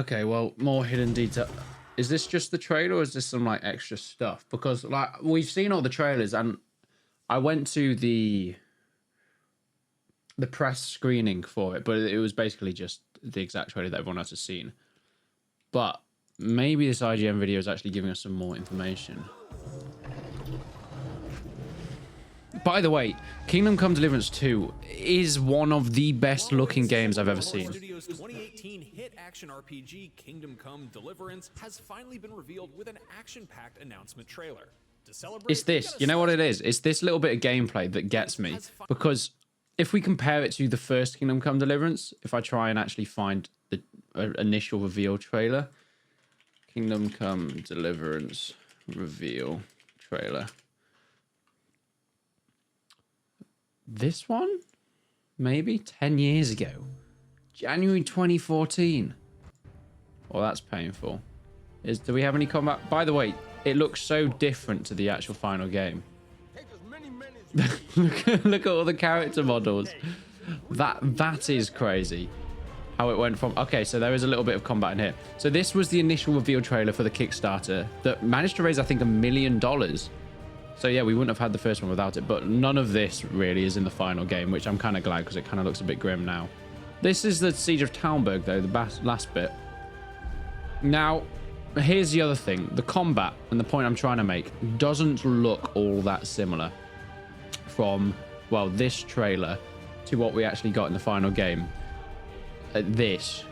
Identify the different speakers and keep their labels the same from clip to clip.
Speaker 1: Okay, well, more hidden detail. Is this just the trailer or is this some like extra stuff? Because like we've seen all the trailers and I went to the press screening for it, but it was basically just the exact trailer that everyone else has seen. But maybe this IGN video is actually giving us some more information. By the way, Kingdom Come Deliverance 2 is one of the best looking games I've ever seen.
Speaker 2: Studios' 2018 hit action RPG Kingdom Come Deliverance has finally been revealed with an action-packed announcement trailer. To celebrate,
Speaker 1: It's this, you know what it is? It's this little bit of gameplay that gets me. Because if we compare it to the first Kingdom Come Deliverance, if I try and actually find the initial reveal trailer, Kingdom Come Deliverance reveal trailer. This one? Maybe 10 years ago. January 2014. Well, that's painful. Do we have any combat? By the way, it looks so different to the actual final game. Look at all the character models. That is crazy. How it went from... Okay, so there is a little bit of combat in here. So this was the initial reveal trailer for the Kickstarter that managed to raise, I think, $1 million. So yeah, we wouldn't have had the first one without it, but none of this really is in the final game, which I'm kind of glad because it kind of looks a bit grim now. This is the Siege of Talmberg, though, the last bit. Now, here's the other thing. The combat, and the point I'm trying to make, doesn't look all that similar from, well, this trailer to what we actually got in the final game. This.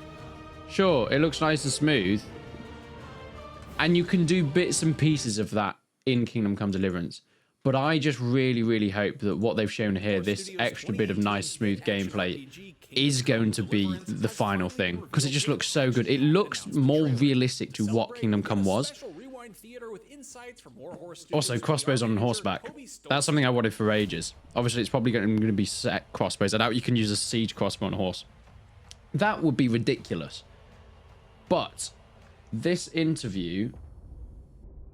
Speaker 1: Sure, it looks nice and smooth, and you can do bits and pieces of that in Kingdom Come Deliverance. But I just really, really hope that what they've shown here, this extra bit of nice, smooth gameplay, is going to be the final thing. Because it just looks so good. It looks more realistic to what Kingdom Come was. Also, crossbows on horseback. That's something I wanted for ages. Obviously, it's probably going to be set crossbows. I doubt you can use a siege crossbow on a horse. That would be ridiculous. But this interview...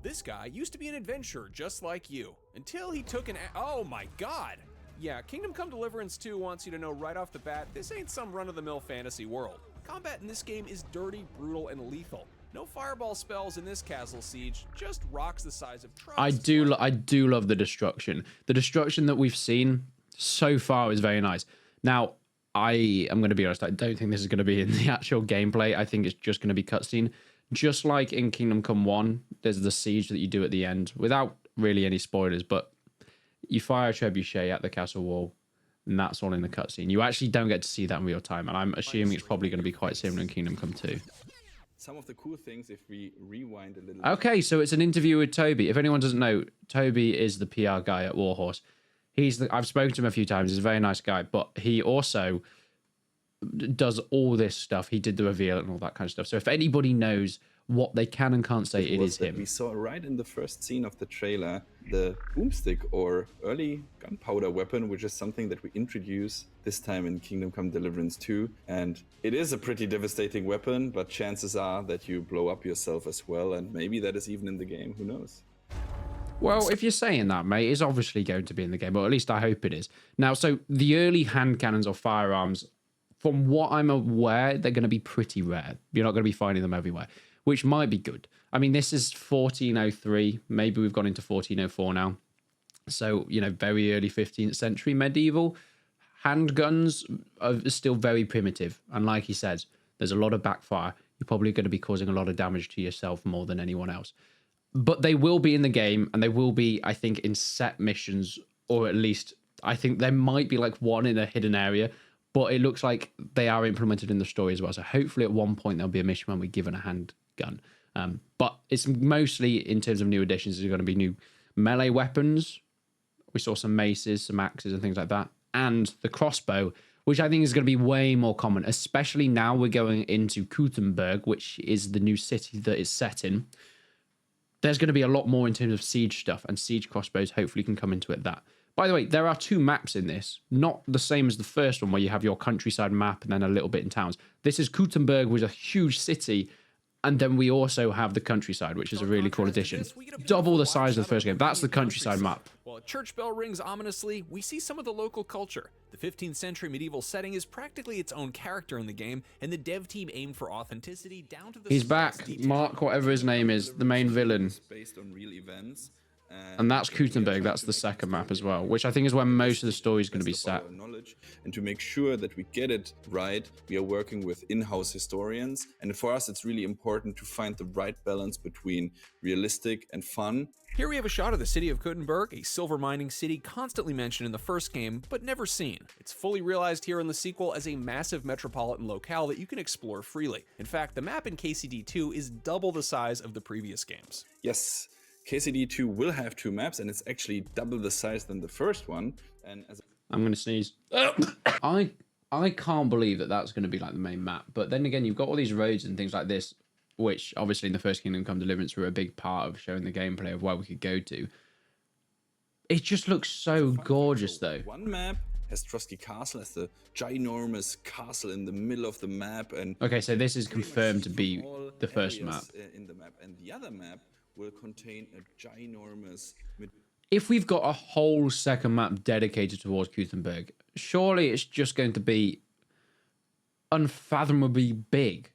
Speaker 2: This guy used to be an adventurer just like you, until he took an... Oh my god! Yeah, Kingdom Come Deliverance 2 wants you to know right off the bat, this ain't some run-of-the-mill fantasy world. Combat in this game is dirty, brutal, and lethal. No fireball spells in this castle siege, just rocks the size of trucks.
Speaker 1: I do love the destruction. The destruction that we've seen so far is very nice. Now, I am going to be honest, I don't think this is going to be in the actual gameplay. I think it's just going to be cutscene. Just like in Kingdom Come 1, there's the siege that you do at the end, without really any spoilers, but you fire a trebuchet at the castle wall, and that's all in the cutscene. You actually don't get to see that in real time, and I'm assuming it's probably going to be quite similar in Kingdom Come 2.
Speaker 3: Some of the cool things, if we rewind a little bit.
Speaker 1: Okay, so it's an interview with Toby. If anyone doesn't know, Toby is the PR guy at Warhorse. I've spoken to him a few times. He's a very nice guy, but he also does all this stuff. He did the reveal and all that kind of stuff. So if anybody knows what they can and can't say, it is him.
Speaker 3: We saw right in the first scene of the trailer the boomstick, or early gunpowder weapon, which is something that we introduce this time in Kingdom Come Deliverance 2. And it is a pretty devastating weapon, but chances are that you blow up yourself as well, and maybe that is even in the game. Who knows?
Speaker 1: Well, if you're saying that, mate, it's obviously going to be in the game, or at least I hope it is. Now, so the early hand cannons or firearms, from what I'm aware, they're going to be pretty rare. You're not going to be finding them everywhere, which might be good. I mean, this is 1403. Maybe we've gone into 1404 now. So, you know, very early 15th century medieval. Handguns are still very primitive. And like he says, there's a lot of backfire. You're probably going to be causing a lot of damage to yourself more than anyone else. But they will be in the game, and they will be, I think, in set missions, or at least I think there might be like one in a hidden area. But it looks like they are implemented in the story as well. So hopefully at one point there'll be a mission when we're given a handgun. But it's mostly, in terms of new additions, there's going to be new melee weapons. We saw some maces, some axes and things like that. And the crossbow, which I think is going to be way more common, especially now we're going into Kuttenberg, which is the new city that it's set in. There's going to be a lot more in terms of siege stuff, and siege crossbows hopefully can come into it that. By the way, there are 2 maps in this, not the same as the first one where you have your countryside map and then a little bit in towns. This is Kuttenberg, which is a huge city, And then we also have the countryside, which is a really cool addition. Double the size of the first game. That's the countryside map.
Speaker 2: While a church bell rings ominously, we see some of the local culture. The 15th century medieval setting is practically its own character in the game, and the dev team aimed for authenticity down to the
Speaker 1: He's back. Mark, whatever his name is, the main villain.
Speaker 3: Based on real events.
Speaker 1: And that's Gutenberg. That's the second map as well, which I think is where most of the story is going to be set.
Speaker 3: And to make sure that we get it right, we are working with in-house historians. And for us, it's really important to find the right balance between realistic and fun.
Speaker 2: Here we have a shot of the city of Gutenberg, a silver mining city constantly mentioned in the first game, but never seen. It's fully realized here in the sequel as a massive metropolitan locale that you can explore freely. In fact, the map in KCD2 is double the size of the previous games.
Speaker 3: Yes. KCD2 will have 2 maps, and it's actually double the size than the first one. And as
Speaker 1: I'm going to sneeze. I can't believe that that's going to be like the main map. But then again, you've got all these roads and things like this, which obviously in the first Kingdom Come Deliverance were a big part of showing the gameplay of where we could go to. It just looks so gorgeous, though.
Speaker 3: One map has Trotsky Castle as the ginormous castle in the middle of the map, and
Speaker 1: okay, so this is confirmed to be the first map.
Speaker 3: In the map, and the other map will contain a ginormous.
Speaker 1: If we've got a whole second map dedicated towards Gutenberg, surely it's just going to be unfathomably big.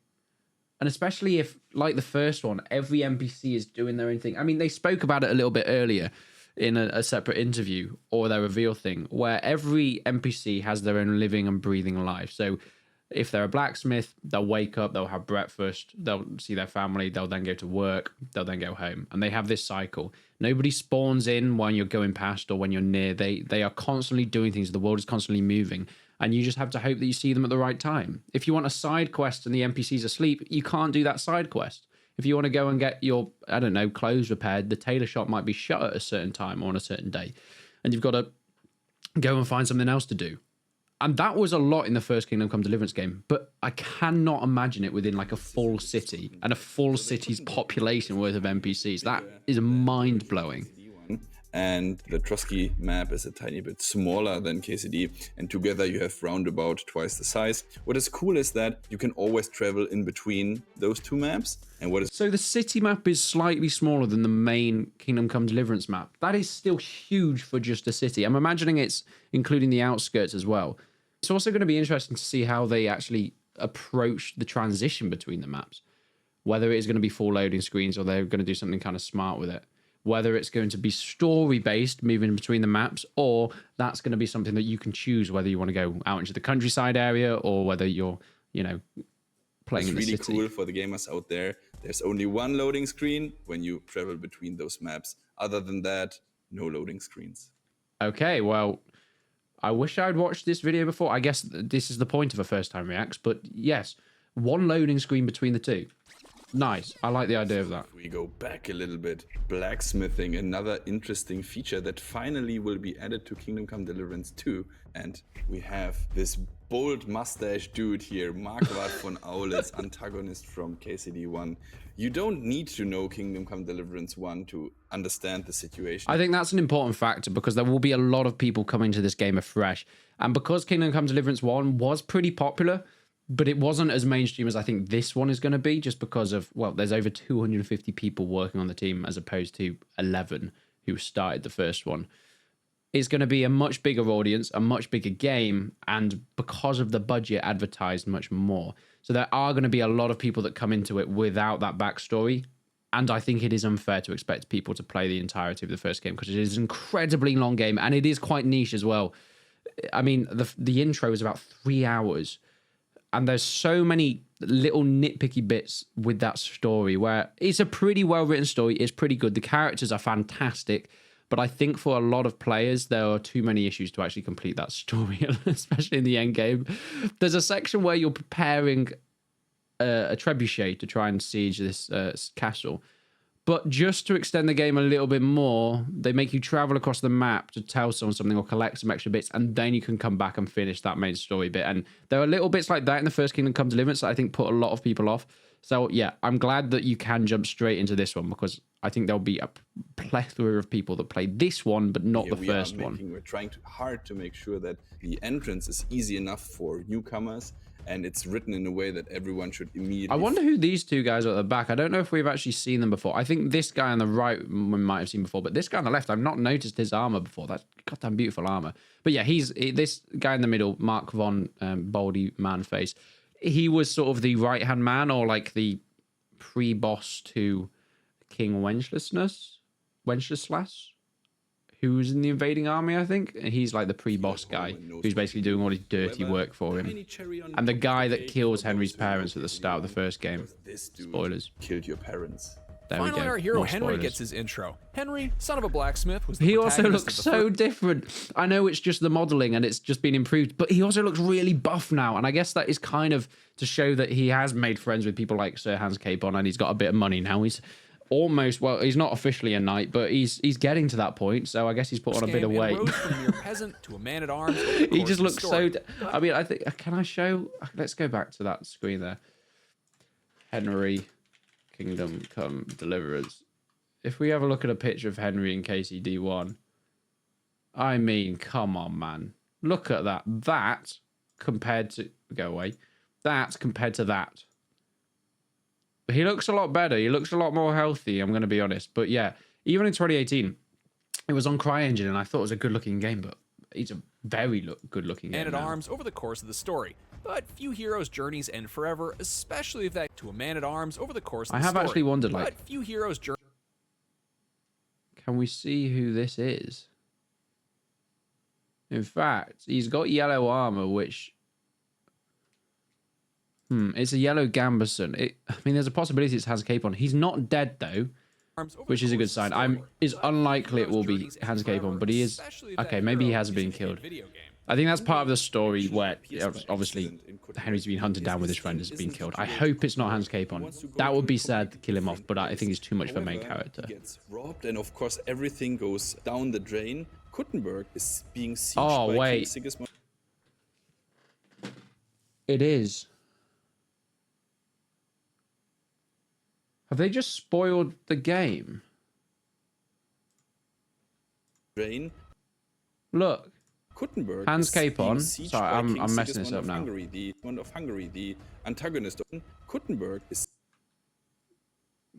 Speaker 1: And especially if, like the first one, every NPC is doing their own thing. I mean, they spoke about it a little bit earlier in a separate interview or their reveal thing, where every NPC has their own living and breathing life. So if they're a blacksmith, they'll wake up, they'll have breakfast, they'll see their family, they'll then go to work, they'll then go home. And they have this cycle. Nobody spawns in when you're going past or when you're near. They are constantly doing things. The world is constantly moving. And you just have to hope that you see them at the right time. If you want a side quest and the NPC's asleep, you can't do that side quest. If you want to go and get your, I don't know, clothes repaired, the tailor shop might be shut at a certain time or on a certain day. And you've got to go and find something else to do. And that was a lot in the first Kingdom Come Deliverance game, but I cannot imagine it within like a full city and a full city's population worth of NPCs. That is mind-blowing.
Speaker 3: And the Trotsky map is a tiny bit smaller than KCD, and together you have roundabout twice the size. What is cool is that you can always travel in between those 2 maps. And what is
Speaker 1: so the city map is slightly smaller than the main Kingdom Come Deliverance map. That is still huge for just a city. I'm imagining it's including the outskirts as well. It's also going to be interesting to see how they actually approach the transition between the maps. Whether it is going to be full loading screens or they're going to do something kind of smart with it. Whether it's going to be story-based, moving between the maps, or that's going to be something that you can choose whether you want to go out into the countryside area or whether you're, you know, playing in the city.
Speaker 3: It's really cool for the gamers out there. There's only one loading screen when you travel between those maps. Other than that, no loading screens.
Speaker 1: Okay, well, I wish I'd watched this video before. I guess this is the point of a first-time reacts, but yes, one loading screen between the 2. Nice. I like the idea of that.
Speaker 3: We go back a little bit. Blacksmithing, another interesting feature that finally will be added to Kingdom Come Deliverance 2. And we have this bold mustache dude here, Marquardt von Aulitz, antagonist from KCD1. You don't need to know Kingdom Come Deliverance 1 to understand the situation.
Speaker 1: I think that's an important factor because there will be a lot of people coming to this game afresh. And because Kingdom Come Deliverance 1 was pretty popular, but it wasn't as mainstream as I think this one is going to be just because of, well, there's over 250 people working on the team as opposed to 11 who started the first one. It's going to be a much bigger audience, a much bigger game, and because of the budget, advertised much more. So there are going to be a lot of people that come into it without that backstory. And I think it is unfair to expect people to play the entirety of the first game because it is an incredibly long game and it is quite niche as well. I mean, the intro is about 3 hours. And there's so many little nitpicky bits with that story where it's a pretty well-written story. It's pretty good. The characters are fantastic. But I think for a lot of players, there are too many issues to actually complete that story, especially in the end game. There's a section where you're preparing a trebuchet to try and siege this castle. But just to extend the game a little bit more, they make you travel across the map to tell someone something or collect some extra bits, and then you can come back and finish that main story bit. And there are little bits like that in the first Kingdom Come Deliverance that I think put a lot of people off. So yeah, I'm glad that you can jump straight into this one because I think there'll be a plethora of people that play this one, but not the first one.
Speaker 3: We're trying hard to make sure that the entrance is easy enough for newcomers and it's written in a way that everyone should immediately.
Speaker 1: I wonder who these two guys are at the back. I don't know if we've actually seen them before. I think this guy on the right we might have seen before, but this guy on the left, I've not noticed his armor before. That's goddamn beautiful armor. But yeah, this guy in the middle, Mark von Baldy Manface. He was sort of the right-hand man, or like the pre-boss to King Wenceslas, who's in the invading army, I think. And he's like the pre-boss guy who's basically doing all his dirty work for him. And the guy that kills Henry's parents at the start of the first game. Spoilers.
Speaker 3: Killed your parents.
Speaker 1: There we
Speaker 2: Finally,
Speaker 1: go.
Speaker 2: our hero
Speaker 1: More
Speaker 2: Henry
Speaker 1: spoilers.
Speaker 2: gets his intro. Henry, son of a blacksmith, was the
Speaker 1: He also
Speaker 2: protagonist
Speaker 1: looks
Speaker 2: of the
Speaker 1: so different. I know it's just the modeling and it's just been improved, but he also looks really buff now. And I guess that is kind of to show that he has made friends with people like Sir Hans Capon, and he's got a bit of money now. He's almost, well, he's not officially a knight, but he's getting to that point. So I guess he's put on a bit of weight.
Speaker 2: Rose from mere peasant to a man at arms.
Speaker 1: He just looks so. I mean, I think. Can I show? Let's go back to that screen there. Henry, Kingdom Come Deliverance. If we have a look at a picture of Henry in KCD1, I mean, come on, man. Look at that. That compared to... Go away. That compared to that. He looks a lot better. He looks a lot more healthy, I'm going to be honest. But yeah, even in 2018, it was on CryEngine, and I thought it was a good-looking game, but it's a very good-looking game
Speaker 2: Man at
Speaker 1: now.
Speaker 2: arms over the course of the story. But few heroes' journeys end forever, especially if that to a man at arms over the course of the story.
Speaker 1: I have actually wondered, like...
Speaker 2: But few heroes' journeys...
Speaker 1: Can we see who this is? In fact, he's got yellow armor, which... it's a yellow Gambison. I mean, there's a possibility it's Hans Capon. He's not dead, though, which is a good sign. It's unlikely it will be Hans Capon, but he is... Okay, maybe he hasn't been killed. I think that's part of the story where, obviously, Henry's been hunted down with his friend has been killed. I hope it's not Hans Capon. That would be sad to kill him off, but I think he's too much of a main character.
Speaker 3: He gets robbed, and of course, everything goes down the drain. Kuttenberg is being sieged by
Speaker 1: wait.
Speaker 3: King Sigismund.
Speaker 1: It is. Have they just spoiled the game?
Speaker 3: Drain.
Speaker 1: Look.
Speaker 3: Kuttenberg
Speaker 1: Hans
Speaker 3: is being
Speaker 1: Capon.
Speaker 3: sieged
Speaker 1: Sorry,
Speaker 3: by
Speaker 1: I'm
Speaker 3: King
Speaker 1: messing this
Speaker 3: Sigismund
Speaker 1: up
Speaker 3: of
Speaker 1: now.
Speaker 3: Hungary, the antagonist. Kuttenberg is...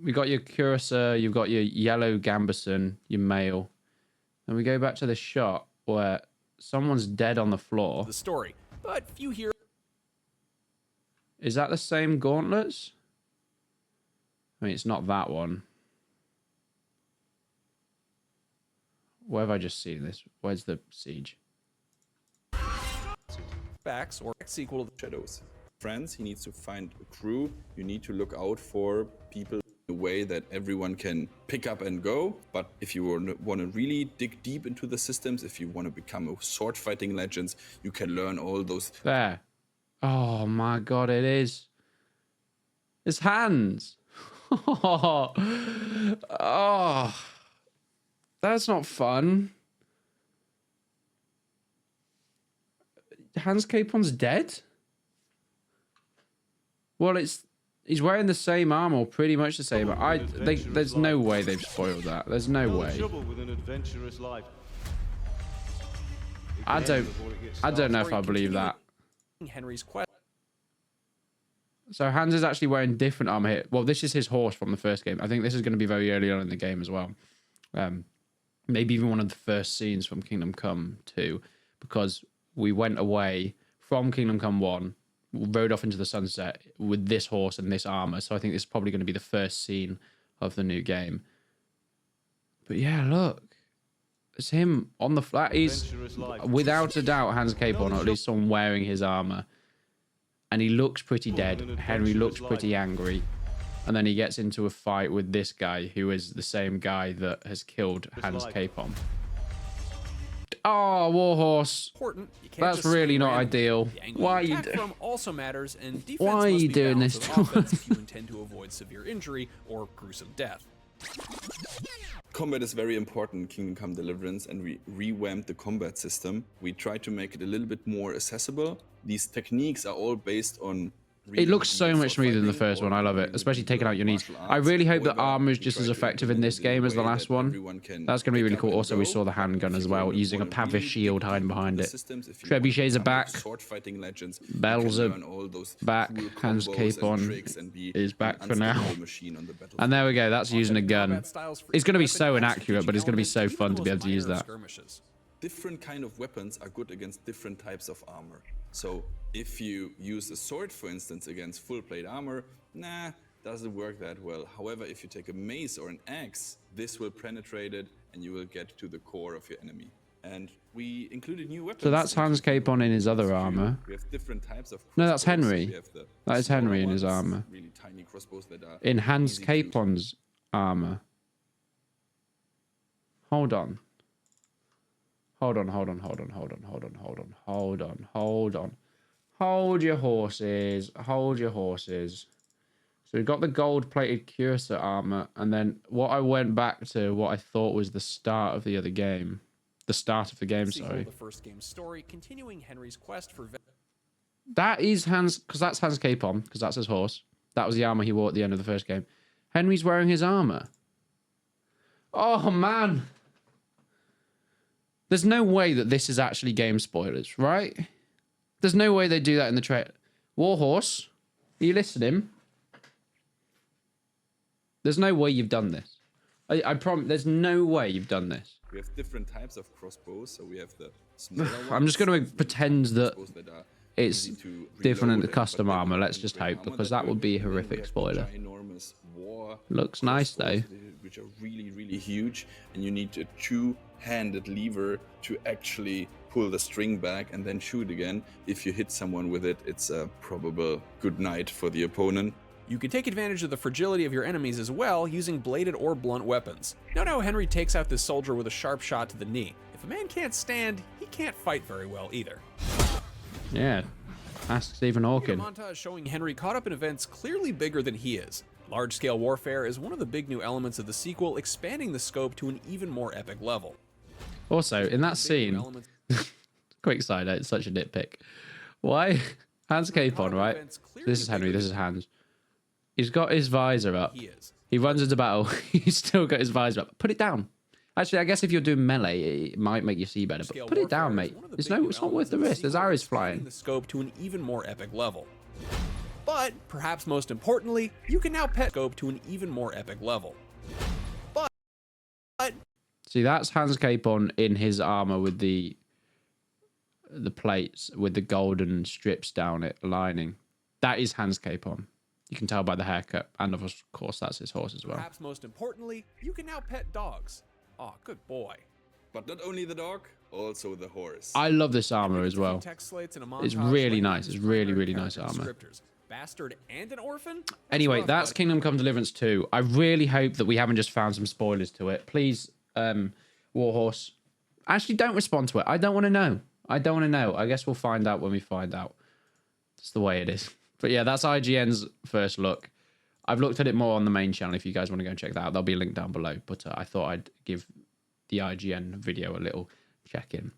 Speaker 1: We got your cuirassier, you've got your yellow Gambison, your male. And we go back to the shot where someone's dead on the floor.
Speaker 2: The story. But few heroes...
Speaker 1: Is that the same gauntlets? I mean, it's not that one. Where have I just seen this? Where's the siege?
Speaker 2: Backs or sequel to
Speaker 3: shadows. France, he needs to find a crew. You need to look out for people in a way that everyone can pick up and go. But if you want to really dig deep into the systems, if you want to become a sword fighting legends, you can learn all those.
Speaker 1: There. Oh my god, it is. It's Hans. Oh. That's not fun. Hans Capon's dead? Well, he's wearing the same armor, pretty much the same. There's no way they've spoiled that. There's no way. I don't know if I believe that.
Speaker 2: Henry's quest.
Speaker 1: So Hans is actually wearing different armor here. Well, this is his horse from the first game. I think this is going to be very early on in the game as well. Maybe even one of the first scenes from Kingdom Come 2, because we went away from Kingdom Come 1, rode off into the sunset with this horse and this armor. So I think this is probably going to be the first scene of the new game. But yeah, look. It's him on the flat. He's without a doubt Hans Capon, or at least someone wearing his armor. And he looks pretty dead. Henry looks pretty angry. And then he gets into a fight with this guy, who is the same guy that has killed Hans Capon. Oh, warhorse. That's really not ideal. Why are you doing?
Speaker 2: Also matters, and defense
Speaker 1: Why are you doing this to
Speaker 2: us if you intend to avoid severe injury or gruesome death?
Speaker 3: Combat is very important in Kingdom Come Deliverance, and we revamped the combat system. We tried to make it a little bit more accessible. These techniques are all based on
Speaker 1: It looks so much smoother than the first one. I love it, especially taking out your knees. I really hope that armor is just as effective in this game as the last one. That's going to be really cool. Also, we saw the handgun as well, using a Pavis shield hiding behind it. Trebuchets are back. Bells are back. Hans Capon is back for now. And there we go. That's using a gun. It's going to be so inaccurate, but it's going to be so fun to be able to use that.
Speaker 3: Different kind of weapons are good against different types of armor. So if you use a sword, for instance, against full plate armor, nah, doesn't work that well. However, if you take a mace or an axe, this will penetrate it and you will get to the core of your enemy. And we included new weapons.
Speaker 1: So that's Hans Capon in his other armor.
Speaker 3: We have different types of
Speaker 1: no, that's Henry. That is Henry in his armor.
Speaker 3: Really tiny crossbows that are
Speaker 1: in Hans Capon's armor. Hold on. Hold on. Hold your horses. So we've got the gold-plated cuirass armor, and then what I went back to, what I thought was the start of the other game. The start of the game, sorry.
Speaker 2: The first game's story, continuing Henry's quest for...
Speaker 1: That is Hans, because that's Hans Capon, because that's his horse. That was the armor he wore at the end of the first game. Henry's wearing his armor. Oh, man. There's no way that this is actually game spoilers, right? There's no way they do that in the trailer. Warhorse, are you listening? There's no way you've done this. I promise, there's no way you've done this.
Speaker 3: We have different types of crossbows, so we have the smaller ones.
Speaker 1: I'm just going to pretend that it's different in the custom armor. Let's just hope, because that would be a horrific spoiler. Looks nice though.
Speaker 3: Which are really, really huge, and you need a two-handed lever to actually pull the string back and then shoot again. If you hit someone with it, it's a probable good night for the opponent.
Speaker 2: You can take advantage of the fragility of your enemies as well using bladed or blunt weapons. Note how Henry takes out this soldier with a sharp shot to the knee. If a man can't stand, he can't fight very well either.
Speaker 1: Yeah, ask Stephen Hawking.
Speaker 2: A montage showing Henry caught up in events clearly bigger than he is. Large-scale warfare is one of the big new elements of the sequel, expanding the scope to an even more epic level.
Speaker 1: Also, in that scene, quick side note, it's such a nitpick. Why? Hans Capon, right? This is Henry, this is Hans. He's got his visor up. He runs into battle. He's still got his visor up. Put it down. Actually, I guess if you're doing melee, it might make you see better. But put it down, mate. It's not worth the risk. There's arrows flying.
Speaker 2: The scope to an even more epic level. But perhaps most importantly, you can now pet scope to an even more epic level. But
Speaker 1: see, that's Hans Capon in his armor with the plates with the golden strips down it lining. That is Hans Capon. You can tell by the haircut, and of course, that's his horse as well.
Speaker 2: Perhaps most importantly, you can now pet dogs. Oh, good boy.
Speaker 3: But not only the dog, also the horse.
Speaker 1: I love this armor as well. It's really nice. It's really, really nice armor.
Speaker 2: Bastard and an orphan?
Speaker 1: Anyway, that's Kingdom Come Deliverance 2. I really hope that we haven't just found some spoilers to it. Please, Warhorse, actually don't respond to it. I don't want to know. I guess we'll find out when we find out. It's the way it is. But yeah, that's IGN's first look. I've looked at it more on the main channel if you guys want to go and check that out. There'll be a link down below. But I thought I'd give the IGN video a little check-in.